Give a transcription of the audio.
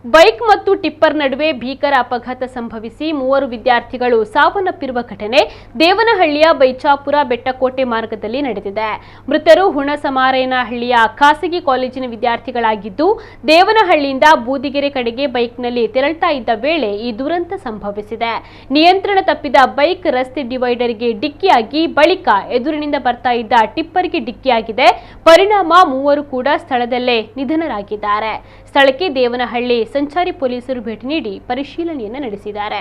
Bike ಮತ್ತು tipper ನಡುವೆ ಭೀಕರ ಅಪಘಾತ ಸಂಭವಿಸಿ 3 ವಿದ್ಯಾರ್ಥಿಗಳು ಸಾವನ್ನಪ್ಪಿರುವ ಘಟನೆ ದೇವನಹಳ್ಳಿಯ ಬೈಚಾಪುರ ಬೆಟ್ಟಕೋಟೆ ಮಾರ್ಗದಲ್ಲಿ ನಡೆದಿದೆ. ಮೃತರು ಹುಣಸಮಾರೇನಹಳ್ಳಿಯ ಖಾಸಗಿ ಕಾಲೇಜಿನ ವಿದ್ಯಾರ್ಥಿಗಳಾಗಿದ್ದು, ದೇವನಹಳ್ಳಿಯಿಂದ ಬೂದಿಗೆರೆ ಕಡೆಗೆ ಬೈಕ್ನಲ್ಲಿ ತೆರಳುತ್ತಾ ಇದ್ದ ವೇಳೆ ಈ ದುರಂತ ಸಂಭವಿಸಿದೆ. ನಿಯಂತ್ರಣ ತಪ್ಪಿದ ಬೈಕ್ ರಸ್ತೆ ಡಿವೈಡರ್ಗೆ ಡಿಕ್ಕಿಯಾಗಿ ಬಳಿಕ ಎದುರಿನಿಂದ ಬರ್ತಾ ಇದ್ದ ಟಿಪ್ಪರ್ಗೆ ಡಿಕ್ಕಿಯಾಗಿದೆ. ಪರಿಣಾಮ 3 ಕೂಡ ಸ್ಥಳದಲ್ಲೇ ನಿಧನರಾಗಿದ್ದಾರೆ. ಸ್ಥಳಕ್ಕೆ ದೇವನಹಳ್ಳಿ ಸಂಚಾರಿ ಪೊಲೀಸರು ಭೇಟಿ ನೀಡಿ ಪರಿಶೀಲನೆಯನ್ನು ನಡೆಸಿದ್ದಾರೆ.